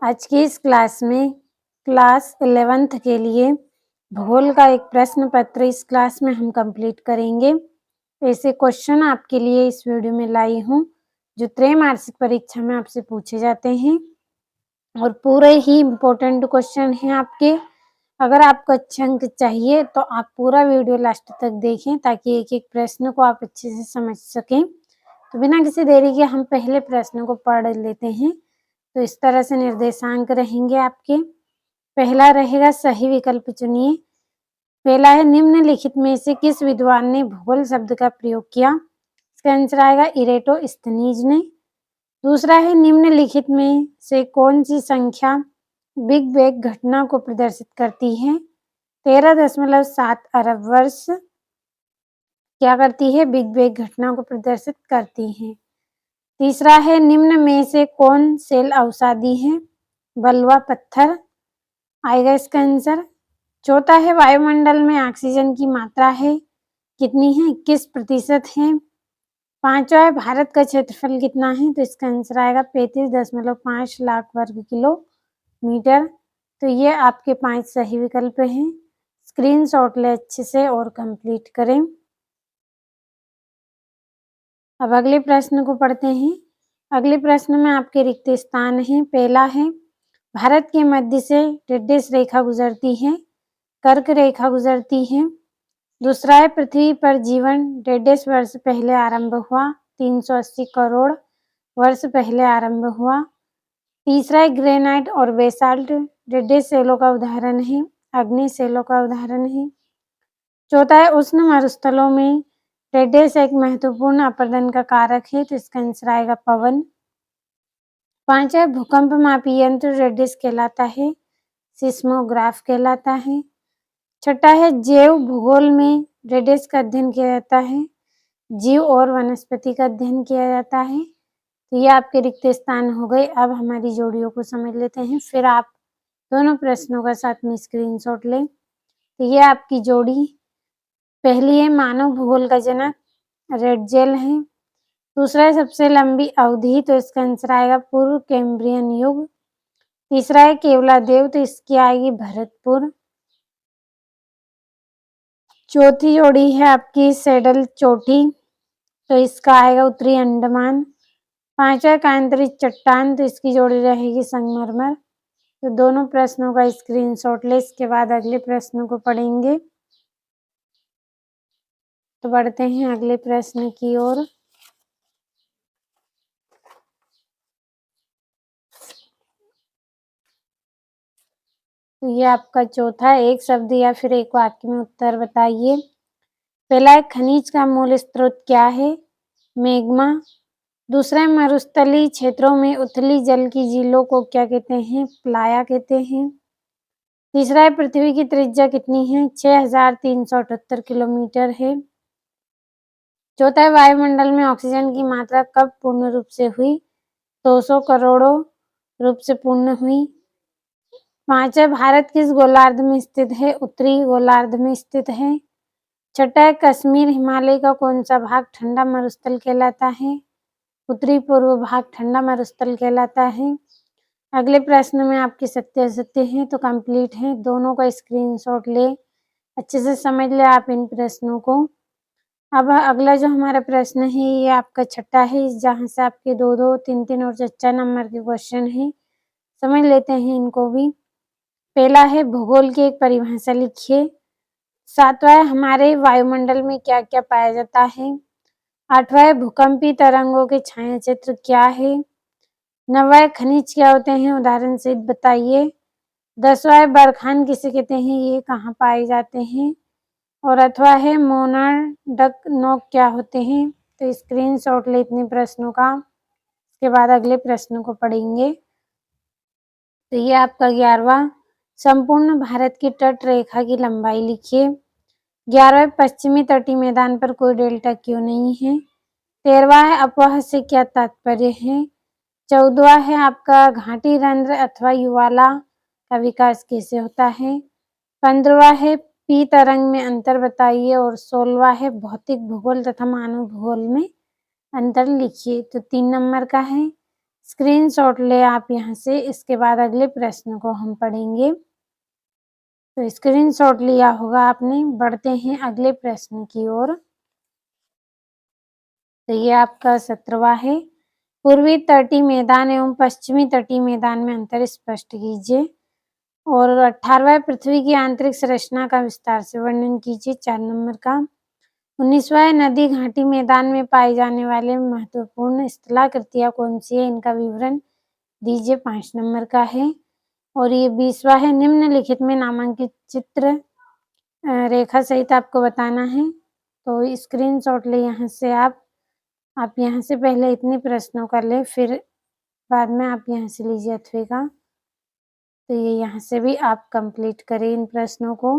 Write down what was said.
आज की इस क्लास में क्लास 11th के लिए भूगोल का एक प्रश्न पत्र इस क्लास में हम कंप्लीट करेंगे। ऐसे क्वेश्चन आपके लिए इस वीडियो में लाई हूँ जो त्रैमासिक परीक्षा में आपसे पूछे जाते हैं और पूरे ही इम्पोर्टेंट क्वेश्चन हैं आपके। अगर आपको अच्छे अंक चाहिए तो आप पूरा वीडियो लास्ट तक देखें ताकि एक एक प्रश्न को आप अच्छे से समझ सकें। तो बिना किसी देरी के हम पहले प्रश्न को पढ़ लेते हैं। तो इस तरह से निर्देशांक रहेंगे आपके। पहला रहेगा सही विकल्प चुनिए। पहला है निम्नलिखित में से किस विद्वान ने भूगोल शब्द का प्रयोग किया। इसका आंसर आएगा इरेटोस्थनीज ने। दूसरा है निम्नलिखित में से कौन सी संख्या बिग बैंग घटना को प्रदर्शित करती है। 13.7 अरब वर्ष क्या करती है, बिग बैंग घटना को प्रदर्शित करती है। तीसरा है निम्न में से कौन सेल अवसादी है। बलुआ पत्थर आएगा इसका आंसर। चौथा है वायुमंडल में ऑक्सीजन की मात्रा है कितनी है, 21% है। पांचवा है भारत का क्षेत्रफल कितना है, तो इसका आंसर आएगा 35.5 लाख वर्ग किलोमीटर। तो ये आपके 5 सही विकल्प हैं। स्क्रीनशॉट ले अच्छे से और कंप्लीट करें। अब अगले प्रश्न को पढ़ते हैं। अगले प्रश्न में आपके रिक्त स्थान हैं। पहला है भारत के मध्य से डेश रेखा गुजरती है, कर्क रेखा गुजरती है। दूसरा है पृथ्वी पर जीवन डेश वर्ष पहले आरंभ हुआ, 380 करोड़ वर्ष पहले आरंभ हुआ। तीसरा है ग्रेनाइट और बेसाल्ट डेश शैलों का उदाहरण है, अग्नि शैलों का उदाहरण है। चौथा है उष्ण मरुस्थलों में डेश एक महत्वपूर्ण अपरदन का कारक है, तो इसका आंसर आएगा पवन। पांचवा है भूकंप मापी यंत्र डेश कहलाता है, सिस्मोग्राफ कहलाता है। छठा है जैव भूगोल में डेश का अध्ययन किया जाता है, जीव और वनस्पति का अध्ययन किया जाता है। तो ये आपके रिक्त स्थान हो गए। अब हमारी जोड़ियों को समझ लेते हैं, फिर आप दोनों प्रश्नों का साथ में स्क्रीनशॉट लें। तो ये आपकी जोड़ी पहली है मानव भूगोल का जनक रेडजेल है। दूसरा है सबसे लंबी अवधि, तो इसका आंसर आएगा पूर्व कैम्ब्रियन युग। तीसरा है केवलादेव, तो इसकी आएगी भरतपुर। चौथी जोड़ी है आपकी सैडल चोटी, तो इसका आएगा उत्तरी अंडमान। पांचवा कांतरित चट्टान, तो इसकी जोड़ी रहेगी संगमरमर। तो दोनों प्रश्नों का स्क्रीनशॉट ले, इसके बाद अगले प्रश्न को पढ़ेंगे। तो बढ़ते हैं अगले प्रश्न की ओर। तो ये आपका चौथा है, एक शब्द या फिर एक वाक्य में उत्तर बताइए। पहला है खनिज का मूल स्रोत क्या है, मैग्मा। दूसरा है मरुस्थलीय क्षेत्रों में उथली जल की झीलों को क्या कहते हैं, प्लाया कहते हैं। तीसरा है पृथ्वी की त्रिज्या कितनी है, 6378 किलोमीटर है। चौथा है वायुमंडल में ऑक्सीजन की मात्रा कब पूर्ण रूप से हुई, 200 करोड़ों रूप से पूर्ण हुई। पांचवा भारत किस गोलार्ध में स्थित है, उत्तरी गोलार्ध में स्थित है। छठा है कश्मीर हिमालय का कौन सा भाग ठंडा मरुस्थल कहलाता है, उत्तरी पूर्व भाग ठंडा मरुस्थल कहलाता है। अगले प्रश्न में आपके सत्य असत्य हैं, तो कंप्लीट है, दोनों का स्क्रीनशॉट ले, अच्छे से समझ ले आप इन प्रश्नों को। अब अगला जो हमारा प्रश्न है ये आपका छठा है, जहाँ से आपके 2-2, 3-3 और 4 नंबर के क्वेश्चन हैं। समझ लेते हैं इनको भी। पहला है भूगोल की एक परिभाषा लिखिए। सातवां है हमारे वायुमंडल में क्या क्या पाया जाता है। आठवां है भूकंपी तरंगों के छाया क्षेत्र क्या है। नौवां है खनिज क्या होते हैं, उदाहरण सहित बताइए। 10वां है बरखान किसे कहते हैं, ये कहाँ पाए जाते हैं। और अथवा है मोनार्ड नोक क्या होते हैं। तो स्क्रीनशॉट ले इतने प्रश्नों का, इसके बाद अगले प्रश्न को पढ़ेंगे। तो ये आपका 11वां संपूर्ण भारत की तट रेखा की लंबाई लिखिए। 11वां पश्चिमी तटीय मैदान पर कोई डेल्टा क्यों नहीं है। 13वां है अपवाह से क्या तात्पर्य है। 14वां है आपका घाटी रंध्र अथवा युवाला का विकास कैसे होता है। 15वां है पी तरंग में अंतर बताइए। और 16वां है भौतिक भूगोल तथा मानव भूगोल में अंतर लिखिए। तो 3 नंबर का है स्क्रीनशॉट लें आप यहाँ से। इसके बाद अगले प्रश्न को हम पढ़ेंगे। तो स्क्रीनशॉट लिया होगा आपने। बढ़ते हैं अगले प्रश्न की ओर। तो ये आपका 17वां है। पूर्वी तटीय मैदान एवं पश्चिमी तटीय मैदान में अंतर स्पष्ट कीजिए। और 18वां पृथ्वी की आंतरिक संरचना का विस्तार से वर्णन कीजिए, 4 नंबर का। 19वां नदी घाटी मैदान में पाए जाने वाले महत्वपूर्ण स्थलाकृतियां कौन सी है, इनका विवरण दीजिए, 5 नंबर का है। और ये 20वां है। निम्नलिखित में नामांकित चित्र रेखा सहित आपको बताना है। तो स्क्रीनशॉट ले यहाँ से आप यहाँ से पहले इतने प्रश्नों का ले, फिर बाद में आप यहाँ से लीजिए 8वें का। तो ये यहाँ से भी आप कंप्लीट करें इन प्रश्नों को।